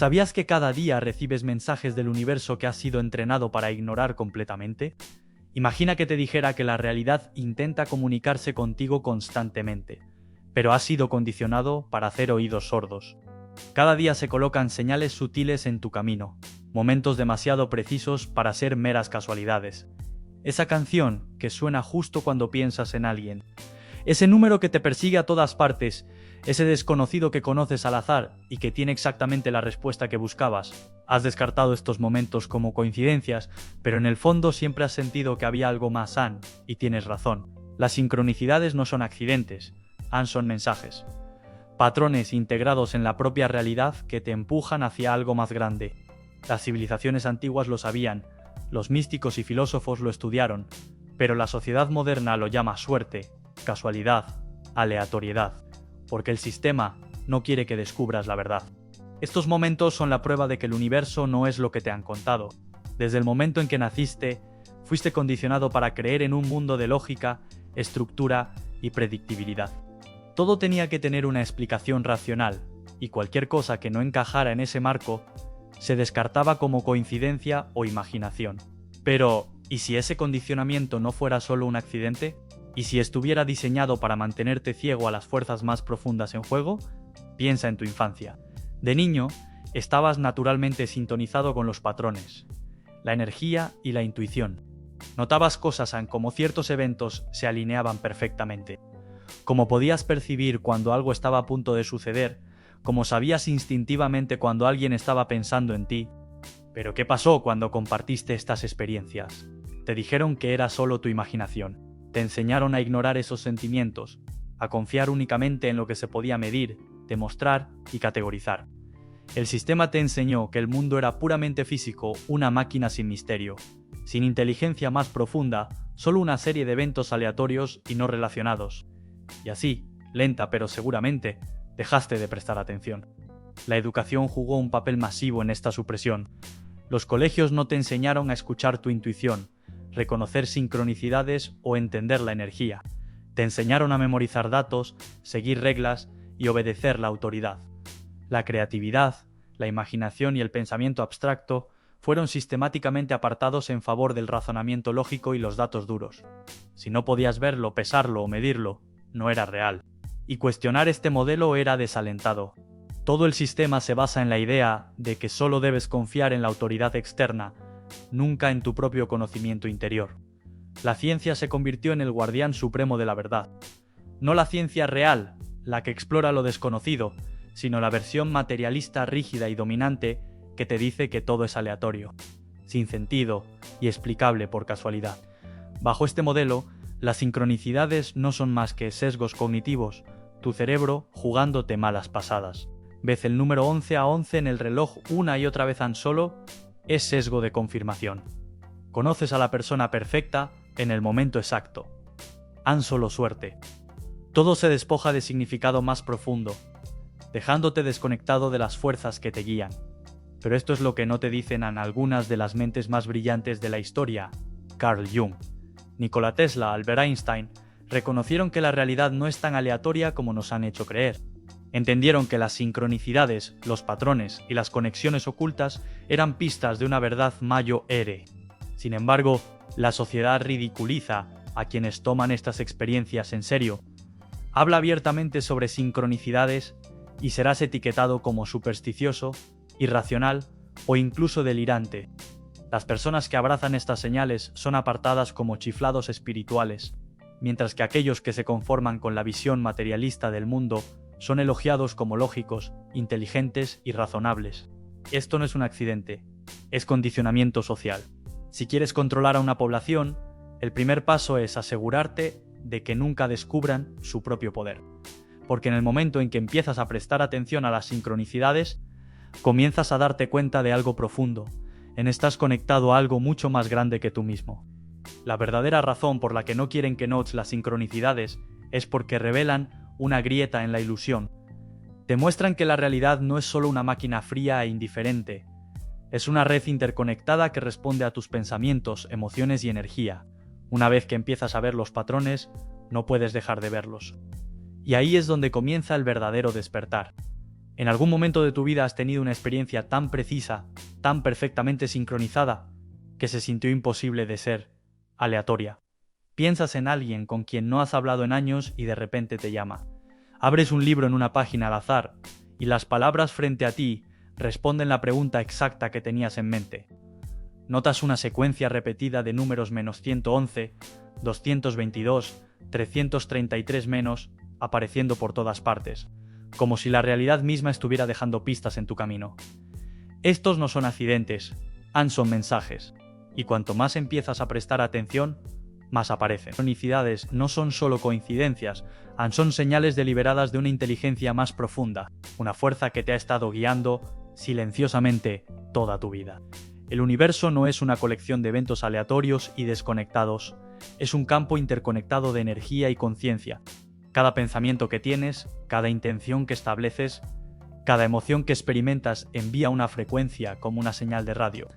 ¿Sabías que cada día recibes mensajes del universo que has sido entrenado para ignorar completamente? Imagina que te dijera que la realidad intenta comunicarse contigo constantemente, pero has sido condicionado para hacer oídos sordos. Cada día se colocan señales sutiles en tu camino, momentos demasiado precisos para ser meras casualidades. Esa canción que suena justo cuando piensas en alguien, ese número que te persigue a todas partes, ese desconocido que conoces al azar y que tiene exactamente la respuesta que buscabas. Has descartado estos momentos como coincidencias, pero en el fondo siempre has sentido que había algo más, y tienes razón. Las sincronicidades no son accidentes, son mensajes. Patrones integrados en la propia realidad que te empujan hacia algo más grande. Las civilizaciones antiguas lo sabían, los místicos y filósofos lo estudiaron, pero la sociedad moderna lo llama suerte, casualidad, aleatoriedad, porque el sistema no quiere que descubras la verdad. Estos momentos son la prueba de que el universo no es lo que te han contado. Desde el momento en que naciste, fuiste condicionado para creer en un mundo de lógica, estructura y predictibilidad. Todo tenía que tener una explicación racional, y cualquier cosa que no encajara en ese marco se descartaba como coincidencia o imaginación. Pero, ¿y si ese condicionamiento no fuera solo un accidente? ¿Y si estuviera diseñado para mantenerte ciego a las fuerzas más profundas en juego? Piensa en tu infancia. De niño, estabas naturalmente sintonizado con los patrones, la energía y la intuición. Notabas cosas como ciertos eventos se alineaban perfectamente, como podías percibir cuando algo estaba a punto de suceder, como sabías instintivamente cuando alguien estaba pensando en ti. Pero ¿qué pasó cuando compartiste estas experiencias? Te dijeron que era solo tu imaginación. Te enseñaron a ignorar esos sentimientos, a confiar únicamente en lo que se podía medir, demostrar y categorizar. El sistema te enseñó que el mundo era puramente físico, una máquina sin misterio, sin inteligencia más profunda, solo una serie de eventos aleatorios y no relacionados. Y así, lenta pero seguramente, dejaste de prestar atención. La educación jugó un papel masivo en esta supresión. Los colegios no te enseñaron a escuchar tu intuición, reconocer sincronicidades o entender la energía. Te enseñaron a memorizar datos, seguir reglas y obedecer la autoridad. La creatividad, la imaginación y el pensamiento abstracto fueron sistemáticamente apartados en favor del razonamiento lógico y los datos duros. Si no podías verlo, pesarlo o medirlo, no era real. Y cuestionar este modelo era desalentado. Todo el sistema se basa en la idea de que solo debes confiar en la autoridad externa, nunca en tu propio conocimiento interior. La ciencia se convirtió en el guardián supremo de la verdad. No la ciencia real, la que explora lo desconocido, sino la versión materialista rígida y dominante que te dice que todo es aleatorio, sin sentido y explicable por casualidad. Bajo este modelo, las sincronicidades no son más que sesgos cognitivos, tu cerebro jugándote malas pasadas. Ves el número 11 a 11 en el reloj una y otra vez solo, es sesgo de confirmación. Conoces a la persona perfecta en el momento exacto. Solo suerte. Todo se despoja de significado más profundo, dejándote desconectado de las fuerzas que te guían. Pero esto es lo que no te dicen algunas de las mentes más brillantes de la historia. Carl Jung, Nikola Tesla, Albert Einstein, reconocieron que la realidad no es tan aleatoria como nos han hecho creer. Entendieron que las sincronicidades, los patrones y las conexiones ocultas eran pistas de una verdad mayor. Sin embargo, la sociedad ridiculiza a quienes toman estas experiencias en serio. Habla abiertamente sobre sincronicidades y serás etiquetado como supersticioso, irracional o incluso delirante. Las personas que abrazan estas señales son apartadas como chiflados espirituales, mientras que aquellos que se conforman con la visión materialista del mundo son elogiados como lógicos, inteligentes y razonables. Esto no es un accidente, es condicionamiento social. Si quieres controlar a una población, el primer paso es asegurarte de que nunca descubran su propio poder. Porque en el momento en que empiezas a prestar atención a las sincronicidades, comienzas a darte cuenta de algo profundo, estás conectado a algo mucho más grande que tú mismo. La verdadera razón por la que no quieren que notes las sincronicidades es porque revelan una grieta en la ilusión. Te muestran que la realidad no es solo una máquina fría e indiferente, es una red interconectada que responde a tus pensamientos, emociones y energía. Una vez que empiezas a ver los patrones, no puedes dejar de verlos. Y ahí es donde comienza el verdadero despertar. ¿En algún momento de tu vida has tenido una experiencia tan precisa, tan perfectamente sincronizada, que se sintió imposible de ser aleatoria? Piensas en alguien con quien no has hablado en años y de repente te llama. Abres un libro en una página al azar y las palabras frente a ti responden la pregunta exacta que tenías en mente. Notas una secuencia repetida de números -111, 222, 333 menos apareciendo por todas partes, como si la realidad misma estuviera dejando pistas en tu camino. Estos no son accidentes, son mensajes, y cuanto más empiezas a prestar atención, más aparecen. Las sincronicidades no son solo coincidencias, son señales deliberadas de una inteligencia más profunda, una fuerza que te ha estado guiando silenciosamente toda tu vida. El universo no es una colección de eventos aleatorios y desconectados, es un campo interconectado de energía y conciencia. Cada pensamiento que tienes, cada intención que estableces, cada emoción que experimentas envía una frecuencia como una señal de radio,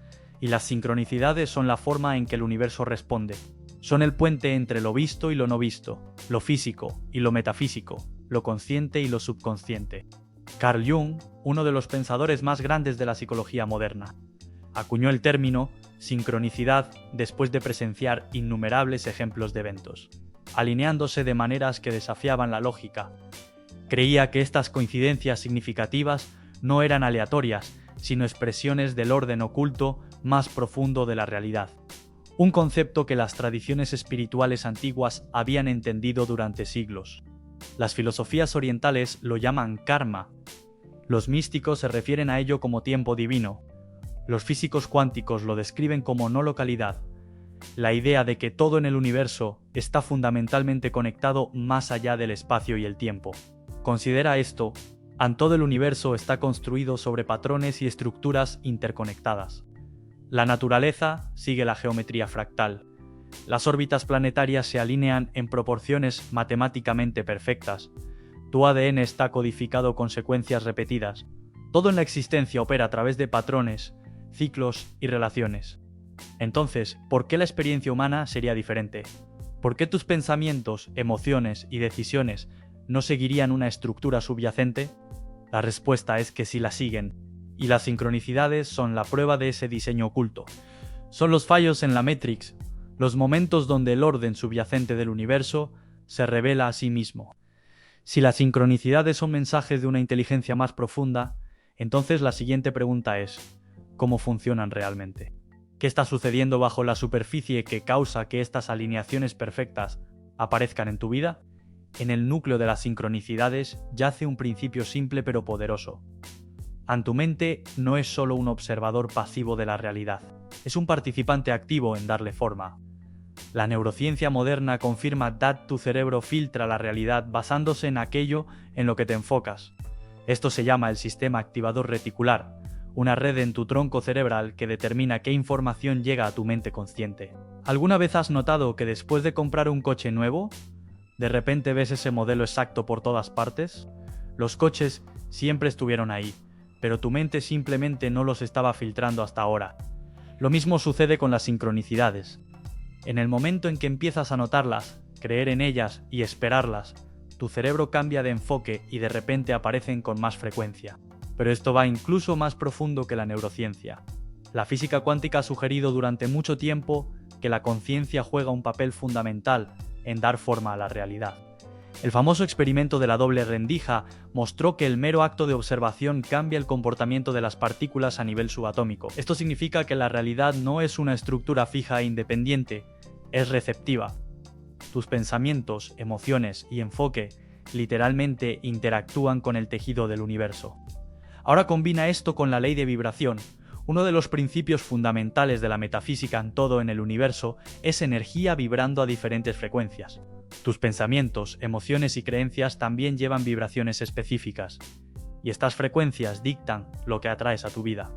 y las sincronicidades son la forma en que el universo responde. Son el puente entre lo visto y lo no visto, lo físico y lo metafísico, lo consciente y lo subconsciente. Carl Jung, uno de los pensadores más grandes de la psicología moderna, acuñó el término sincronicidad después de presenciar innumerables ejemplos de eventos, alineándose de maneras que desafiaban la lógica. Creía que estas coincidencias significativas no eran aleatorias, sino expresiones del orden oculto más profundo de la realidad. Un concepto que las tradiciones espirituales antiguas habían entendido durante siglos. Las filosofías orientales lo llaman karma. Los místicos se refieren a ello como tiempo divino. Los físicos cuánticos lo describen como no localidad. La idea de que todo en el universo está fundamentalmente conectado más allá del espacio y el tiempo. Considera esto, todo el universo está construido sobre patrones y estructuras interconectadas. La naturaleza sigue la geometría fractal. Las órbitas planetarias se alinean en proporciones matemáticamente perfectas. Tu ADN está codificado con secuencias repetidas. Todo en la existencia opera a través de patrones, ciclos y relaciones. Entonces, ¿por qué la experiencia humana sería diferente? ¿Por qué tus pensamientos, emociones y decisiones no seguirían una estructura subyacente? La respuesta es que sí la siguen, y las sincronicidades son la prueba de ese diseño oculto. Son los fallos en la Matrix, los momentos donde el orden subyacente del universo se revela a sí mismo. Si las sincronicidades son mensajes de una inteligencia más profunda, entonces la siguiente pregunta es, ¿cómo funcionan realmente? ¿Qué está sucediendo bajo la superficie que causa que estas alineaciones perfectas aparezcan en tu vida? En el núcleo de las sincronicidades yace un principio simple pero poderoso. Tu mente no es solo un observador pasivo de la realidad, es un participante activo en darle forma. La neurociencia moderna confirma que tu cerebro filtra la realidad basándose en aquello en lo que te enfocas. Esto se llama el sistema activador reticular, una red en tu tronco cerebral que determina qué información llega a tu mente consciente. ¿Alguna vez has notado que después de comprar un coche nuevo, de repente ves ese modelo exacto por todas partes? Los coches siempre estuvieron ahí, pero tu mente simplemente no los estaba filtrando hasta ahora. Lo mismo sucede con las sincronicidades. En el momento en que empiezas a notarlas, creer en ellas y esperarlas, tu cerebro cambia de enfoque y de repente aparecen con más frecuencia. Pero esto va incluso más profundo que la neurociencia. La física cuántica ha sugerido durante mucho tiempo que la conciencia juega un papel fundamental en dar forma a la realidad. El famoso experimento de la doble rendija mostró que el mero acto de observación cambia el comportamiento de las partículas a nivel subatómico. Esto significa que la realidad no es una estructura fija e independiente, es receptiva. Tus pensamientos, emociones y enfoque literalmente interactúan con el tejido del universo. Ahora combina esto con la ley de vibración. Uno de los principios fundamentales de la metafísica en todo en el universo es energía vibrando a diferentes frecuencias. Tus pensamientos, emociones y creencias también llevan vibraciones específicas, y estas frecuencias dictan lo que atraes a tu vida.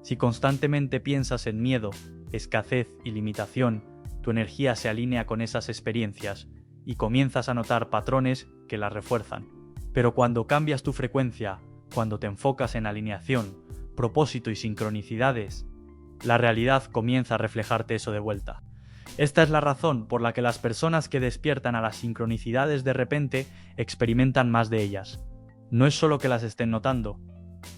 Si constantemente piensas en miedo, escasez y limitación, tu energía se alinea con esas experiencias y comienzas a notar patrones que las refuerzan. Pero cuando cambias tu frecuencia, cuando te enfocas en alineación, propósito y sincronicidades, la realidad comienza a reflejarte eso de vuelta. Esta es la razón por la que las personas que despiertan a las sincronicidades de repente experimentan más de ellas. No es solo que las estén notando,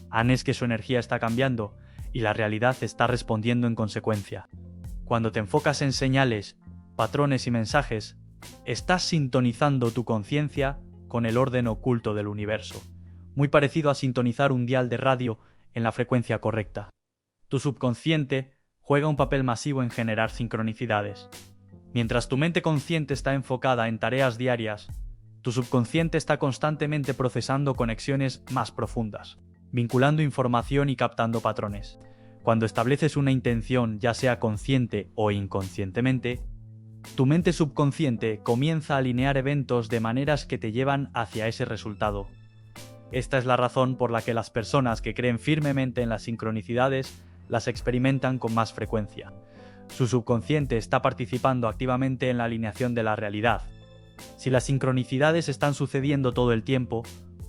Han es que su energía está cambiando y la realidad está respondiendo en consecuencia. Cuando te enfocas en señales, patrones y mensajes, estás sintonizando tu conciencia con el orden oculto del universo, muy parecido a sintonizar un dial de radio en la frecuencia correcta. Tu subconsciente juega un papel masivo en generar sincronicidades. Mientras tu mente consciente está enfocada en tareas diarias, tu subconsciente está constantemente procesando conexiones más profundas, vinculando información y captando patrones. Cuando estableces una intención, ya sea consciente o inconscientemente, tu mente subconsciente comienza a alinear eventos de maneras que te llevan hacia ese resultado. Esta es la razón por la que las personas que creen firmemente en las sincronicidades las experimentan con más frecuencia. Su subconsciente está participando activamente en la alineación de la realidad. Si las sincronicidades están sucediendo todo el tiempo,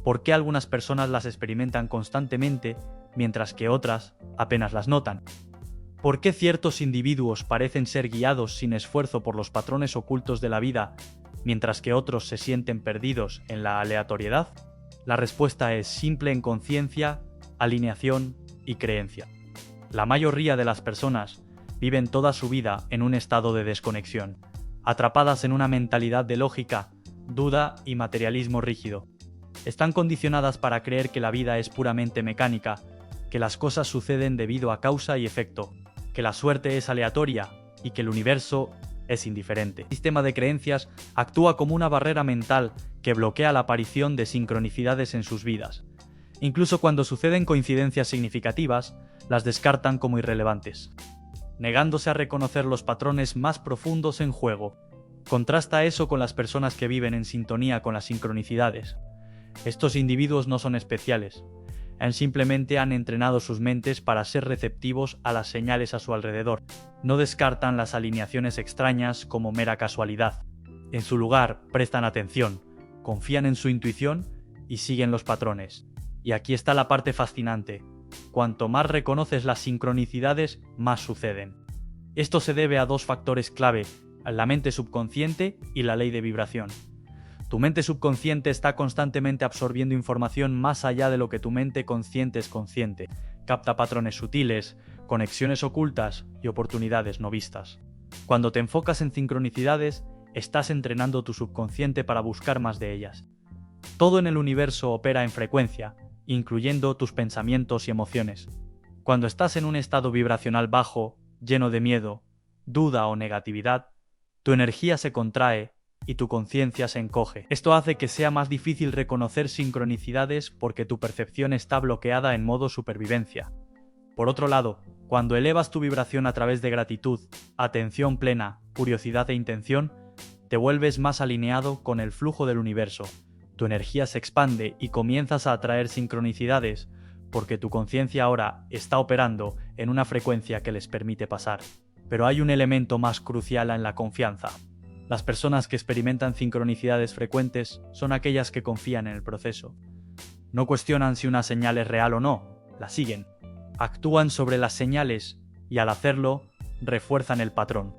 ¿por qué algunas personas las experimentan constantemente mientras que otras apenas las notan? ¿Por qué ciertos individuos parecen ser guiados sin esfuerzo por los patrones ocultos de la vida, mientras que otros se sienten perdidos en la aleatoriedad? La respuesta es simple en conciencia, alineación y creencia. La mayoría de las personas viven toda su vida en un estado de desconexión, atrapadas en una mentalidad de lógica, duda y materialismo rígido. Están condicionadas para creer que la vida es puramente mecánica, que las cosas suceden debido a causa y efecto, que la suerte es aleatoria y que el universo es indiferente. El sistema de creencias actúa como una barrera mental que bloquea la aparición de sincronicidades en sus vidas. Incluso cuando suceden coincidencias significativas, las descartan como irrelevantes, negándose a reconocer los patrones más profundos en juego. Contrasta eso con las personas que viven en sintonía con las sincronicidades. Estos individuos no son especiales. Simplemente han entrenado sus mentes para ser receptivos a las señales a su alrededor. No descartan las alineaciones extrañas como mera casualidad. En su lugar, prestan atención, confían en su intuición y siguen los patrones. Y aquí está la parte fascinante. Cuanto más reconoces las sincronicidades, más suceden. Esto se debe a dos factores clave, la mente subconsciente y la ley de vibración. Tu mente subconsciente está constantemente absorbiendo información más allá de lo que tu mente consciente es consciente. Capta patrones sutiles, conexiones ocultas y oportunidades no vistas. Cuando te enfocas en sincronicidades, estás entrenando tu subconsciente para buscar más de ellas. Todo en el universo opera en frecuencia, incluyendo tus pensamientos y emociones. Cuando estás en un estado vibracional bajo, lleno de miedo, duda o negatividad, tu energía se contrae y tu conciencia se encoge. Esto hace que sea más difícil reconocer sincronicidades porque tu percepción está bloqueada en modo supervivencia. Por otro lado, cuando elevas tu vibración a través de gratitud, atención plena, curiosidad e intención, te vuelves más alineado con el flujo del universo. Tu energía se expande y comienzas a atraer sincronicidades porque tu conciencia ahora está operando en una frecuencia que les permite pasar. Pero hay un elemento más crucial en la confianza. Las personas que experimentan sincronicidades frecuentes son aquellas que confían en el proceso. No cuestionan si una señal es real o no, la siguen. Actúan sobre las señales y al hacerlo, refuerzan el patrón.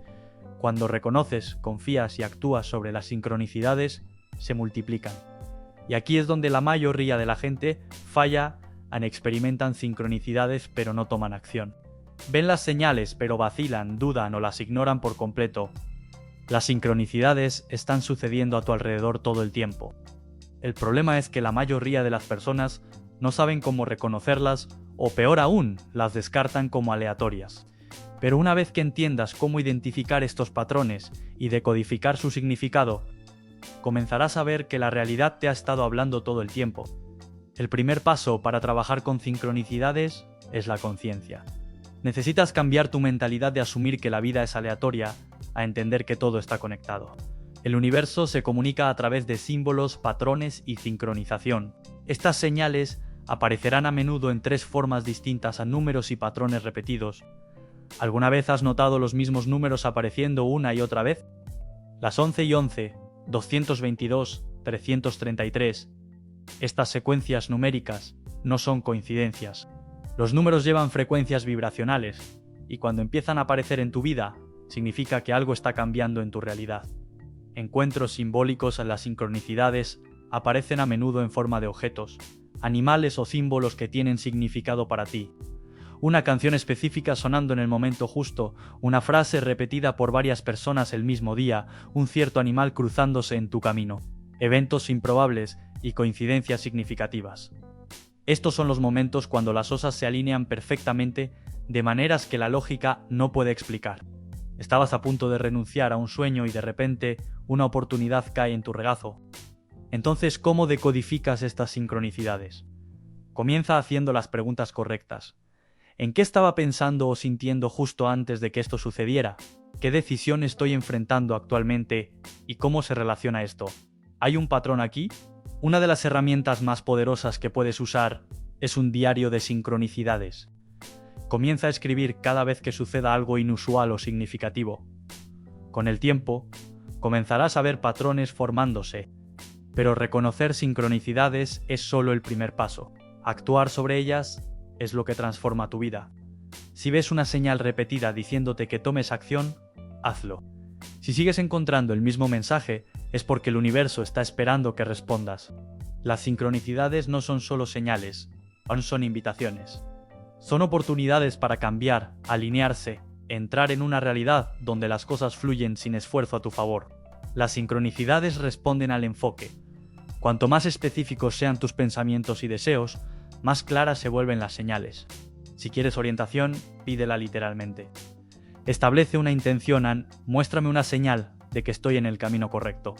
Cuando reconoces, confías y actúas sobre las sincronicidades, se multiplican. Y aquí es donde la mayoría de la gente falla, experimentan sincronicidades pero no toman acción. Ven las señales pero vacilan, dudan o las ignoran por completo. Las sincronicidades están sucediendo a tu alrededor todo el tiempo. El problema es que la mayoría de las personas no saben cómo reconocerlas o peor aún, las descartan como aleatorias. Pero una vez que entiendas cómo identificar estos patrones y decodificar su significado, comenzarás a ver que la realidad te ha estado hablando todo el tiempo. El primer paso para trabajar con sincronicidades es la conciencia. Necesitas cambiar tu mentalidad de asumir que la vida es aleatoria a entender que todo está conectado. El universo se comunica a través de símbolos, patrones y sincronización. Estas señales aparecerán a menudo en tres formas distintas a números y patrones repetidos. ¿Alguna vez has notado los mismos números apareciendo una y otra vez? Las 11 y 11, 222, 333. Estas secuencias numéricas no son coincidencias. Los números llevan frecuencias vibracionales, y cuando empiezan a aparecer en tu vida, significa que algo está cambiando en tu realidad. Encuentros simbólicos en las sincronicidades aparecen a menudo en forma de objetos, animales o símbolos que tienen significado para ti. Una canción específica sonando en el momento justo, una frase repetida por varias personas el mismo día, un cierto animal cruzándose en tu camino, eventos improbables y coincidencias significativas. Estos son los momentos cuando las cosas se alinean perfectamente de maneras que la lógica no puede explicar. Estabas a punto de renunciar a un sueño y de repente una oportunidad cae en tu regazo. Entonces, ¿cómo decodificas estas sincronicidades? Comienza haciendo las preguntas correctas. ¿En qué estaba pensando o sintiendo justo antes de que esto sucediera? ¿Qué decisión estoy enfrentando actualmente? ¿Y cómo se relaciona esto? ¿Hay un patrón aquí? Una de las herramientas más poderosas que puedes usar es un diario de sincronicidades. Comienza a escribir cada vez que suceda algo inusual o significativo. Con el tiempo, comenzarás a ver patrones formándose, pero reconocer sincronicidades es solo el primer paso. Actuar sobre ellas es lo que transforma tu vida. Si ves una señal repetida diciéndote que tomes acción, hazlo. Si sigues encontrando el mismo mensaje, es porque el universo está esperando que respondas. Las sincronicidades no son solo señales, aún son invitaciones. Son oportunidades para cambiar, alinearse, entrar en una realidad donde las cosas fluyen sin esfuerzo a tu favor. Las sincronicidades responden al enfoque. Cuanto más específicos sean tus pensamientos y deseos, más claras se vuelven las señales. Si quieres orientación, pídela literalmente. Establece una intención, muéstrame una señal de que estoy en el camino correcto.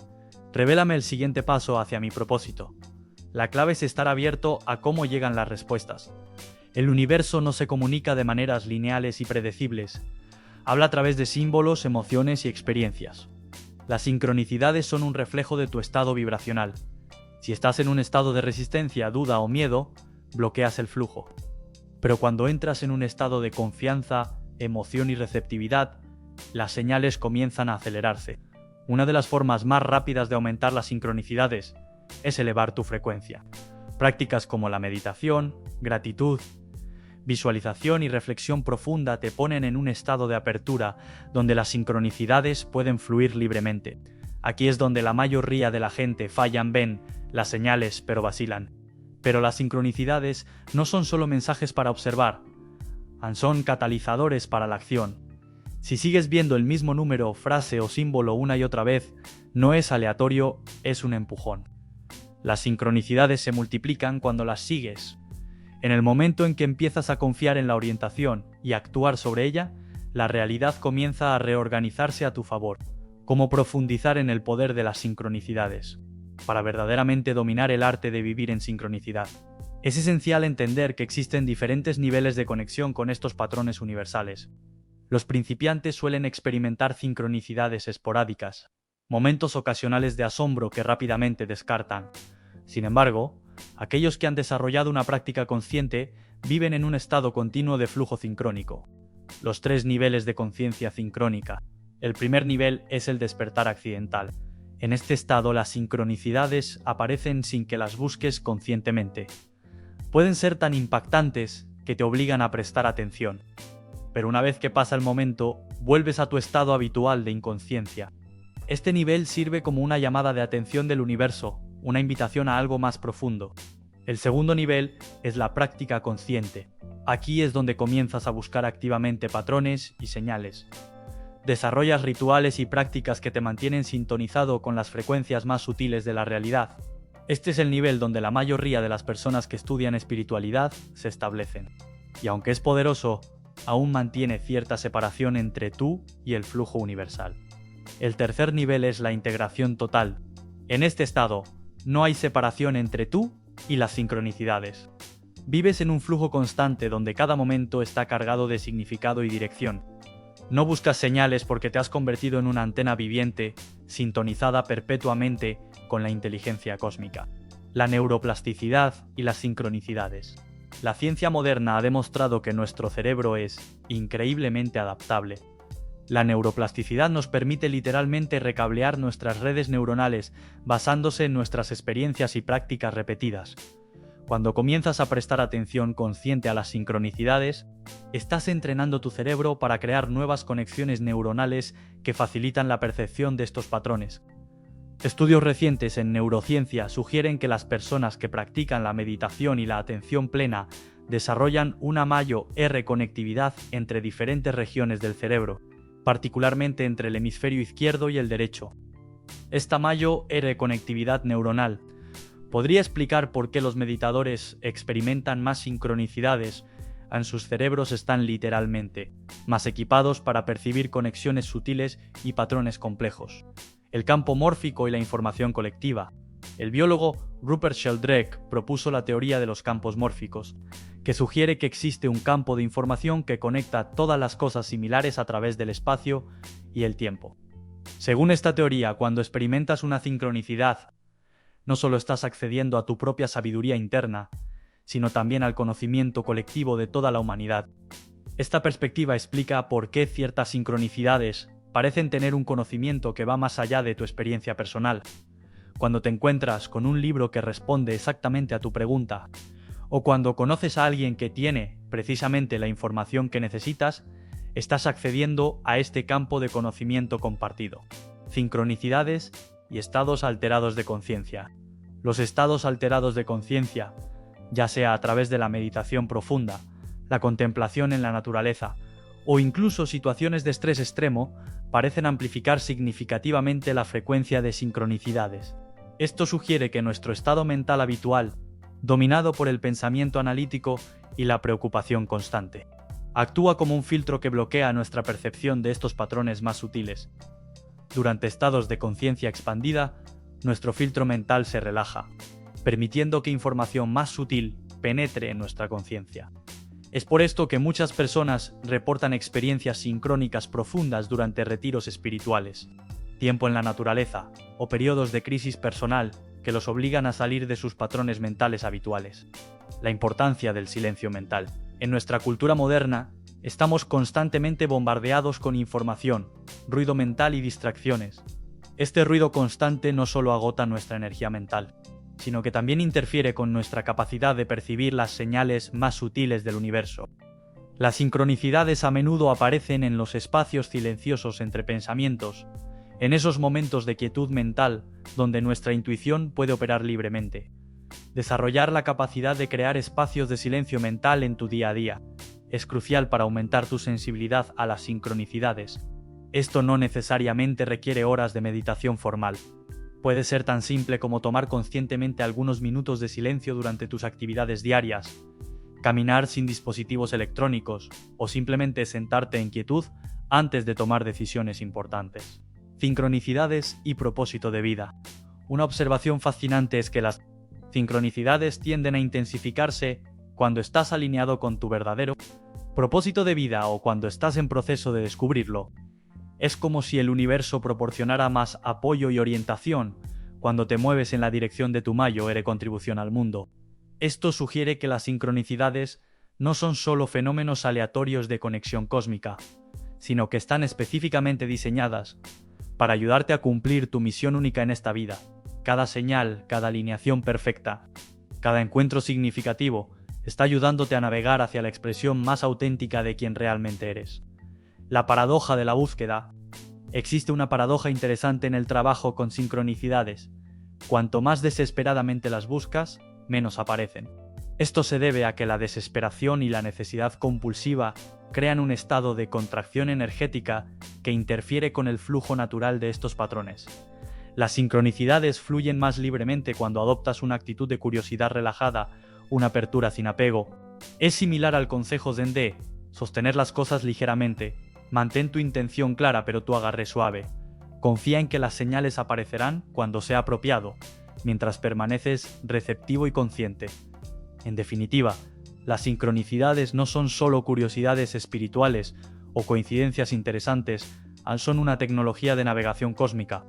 Revélame el siguiente paso hacia mi propósito. La clave es estar abierto a cómo llegan las respuestas. El universo no se comunica de maneras lineales y predecibles. Habla a través de símbolos, emociones y experiencias. Las sincronicidades son un reflejo de tu estado vibracional. Si estás en un estado de resistencia, duda o miedo, bloqueas el flujo. Pero cuando entras en un estado de confianza, emoción y receptividad, las señales comienzan a acelerarse. Una de las formas más rápidas de aumentar las sincronicidades es elevar tu frecuencia. Prácticas como la meditación, gratitud, visualización y reflexión profunda te ponen en un estado de apertura donde las sincronicidades pueden fluir libremente. Aquí es donde la mayoría de la gente ven las señales pero vacilan. Pero las sincronicidades no son solo mensajes para observar, son catalizadores para la acción. Si sigues viendo el mismo número, frase o símbolo una y otra vez, no es aleatorio, es un empujón. Las sincronicidades se multiplican cuando las sigues. En el momento en que empiezas a confiar en la orientación y actuar sobre ella, la realidad comienza a reorganizarse a tu favor. ¿Cómo profundizar en el poder de las sincronicidades? Para verdaderamente dominar el arte de vivir en sincronicidad. Es esencial entender que existen diferentes niveles de conexión con estos patrones universales. Los principiantes suelen experimentar sincronicidades esporádicas, momentos ocasionales de asombro que rápidamente descartan. Sin embargo, aquellos que han desarrollado una práctica consciente viven en un estado continuo de flujo sincrónico. Los 3 niveles de conciencia sincrónica. El primer nivel es el despertar accidental. En este estado, las sincronicidades aparecen sin que las busques conscientemente. Pueden ser tan impactantes que te obligan a prestar atención. Pero una vez que pasa el momento, vuelves a tu estado habitual de inconsciencia. Este nivel sirve como una llamada de atención del universo, una invitación a algo más profundo. El segundo nivel es la práctica consciente. Aquí es donde comienzas a buscar activamente patrones y señales. Desarrollas rituales y prácticas que te mantienen sintonizado con las frecuencias más sutiles de la realidad. Este es el nivel donde la mayoría de las personas que estudian espiritualidad se establecen. Y aunque es poderoso, aún mantiene cierta separación entre tú y el flujo universal. El tercer nivel es la integración total. En este estado, no hay separación entre tú y las sincronicidades. Vives en un flujo constante donde cada momento está cargado de significado y dirección. No buscas señales porque te has convertido en una antena viviente, sintonizada perpetuamente con la inteligencia cósmica. La neuroplasticidad y las sincronicidades. La ciencia moderna ha demostrado que nuestro cerebro es increíblemente adaptable. La neuroplasticidad nos permite literalmente recablear nuestras redes neuronales basándose en nuestras experiencias y prácticas repetidas. Cuando comienzas a prestar atención consciente a las sincronicidades, estás entrenando tu cerebro para crear nuevas conexiones neuronales que facilitan la percepción de estos patrones. Estudios recientes en neurociencia sugieren que las personas que practican la meditación y la atención plena desarrollan una mayor conectividad entre diferentes regiones del cerebro, particularmente entre el hemisferio izquierdo y el derecho. Esta mayor conectividad neuronal podría explicar por qué los meditadores experimentan más sincronicidades. En sus cerebros están literalmente más equipados para percibir conexiones sutiles y patrones complejos. El campo mórfico y la información colectiva. El biólogo Rupert Sheldrake propuso la teoría de los campos mórficos, que sugiere que existe un campo de información que conecta todas las cosas similares a través del espacio y el tiempo. Según esta teoría, cuando experimentas una sincronicidad, no solo estás accediendo a tu propia sabiduría interna, sino también al conocimiento colectivo de toda la humanidad. Esta perspectiva explica por qué ciertas sincronicidades parecen tener un conocimiento que va más allá de tu experiencia personal. Cuando te encuentras con un libro que responde exactamente a tu pregunta, o cuando conoces a alguien que tiene precisamente la información que necesitas, estás accediendo a este campo de conocimiento compartido. Sincronicidades y estados alterados de conciencia. Los estados alterados de conciencia, ya sea a través de la meditación profunda, la contemplación en la naturaleza, o incluso situaciones de estrés extremo, parecen amplificar significativamente la frecuencia de sincronicidades. Esto sugiere que nuestro estado mental habitual, dominado por el pensamiento analítico y la preocupación constante, actúa como un filtro que bloquea nuestra percepción de estos patrones más sutiles. Durante estados de conciencia expandida, nuestro filtro mental se relaja, permitiendo que información más sutil penetre en nuestra conciencia. Es por esto que muchas personas reportan experiencias sincrónicas profundas durante retiros espirituales, tiempo en la naturaleza o periodos de crisis personal que los obligan a salir de sus patrones mentales habituales. La importancia del silencio mental. En nuestra cultura moderna, estamos constantemente bombardeados con información, ruido mental y distracciones. Este ruido constante no solo agota nuestra energía mental, sino que también interfiere con nuestra capacidad de percibir las señales más sutiles del universo. Las sincronicidades a menudo aparecen en los espacios silenciosos entre pensamientos, en esos momentos de quietud mental donde nuestra intuición puede operar libremente. Desarrollar la capacidad de crear espacios de silencio mental en tu día a día es crucial para aumentar tu sensibilidad a las sincronicidades. Esto no necesariamente requiere horas de meditación formal. Puede ser tan simple como tomar conscientemente algunos minutos de silencio durante tus actividades diarias, caminar sin dispositivos electrónicos o simplemente sentarte en quietud antes de tomar decisiones importantes. Sincronicidades y propósito de vida. Una observación fascinante es que las sincronicidades tienden a intensificarse cuando estás alineado con tu verdadero propósito de vida o cuando estás en proceso de descubrirlo. Es como si el universo proporcionara más apoyo y orientación cuando te mueves en la dirección de tu mayor contribución al mundo. Esto sugiere que las sincronicidades no son solo fenómenos aleatorios de conexión cósmica, sino que están específicamente diseñadas para ayudarte a cumplir tu misión única en esta vida. Cada señal, cada alineación perfecta, cada encuentro significativo está ayudándote a navegar hacia la expresión más auténtica de quien realmente eres. La paradoja de la búsqueda. Existe una paradoja interesante en el trabajo con sincronicidades. Cuanto más desesperadamente las buscas, menos aparecen. Esto se debe a que la desesperación y la necesidad compulsiva crean un estado de contracción energética que interfiere con el flujo natural de estos patrones. Las sincronicidades fluyen más libremente cuando adoptas una actitud de curiosidad relajada, una apertura sin apego. Es similar al consejo Zen de sostener las cosas ligeramente. Mantén tu intención clara pero tu agarre suave. Confía en que las señales aparecerán cuando sea apropiado, mientras permaneces receptivo y consciente. En definitiva, las sincronicidades no son solo curiosidades espirituales o coincidencias interesantes, son una tecnología de navegación cósmica,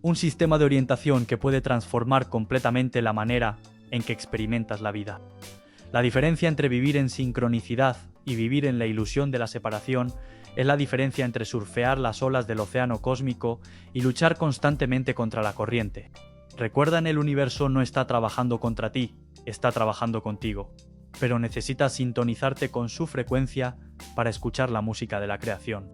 un sistema de orientación que puede transformar completamente la manera en que experimentas la vida. La diferencia entre vivir en sincronicidad y vivir en la ilusión de la separación es la diferencia entre surfear las olas del océano cósmico y luchar constantemente contra la corriente. Recuerda, el universo no está trabajando contra ti, está trabajando contigo, pero necesitas sintonizarte con su frecuencia para escuchar la música de la creación.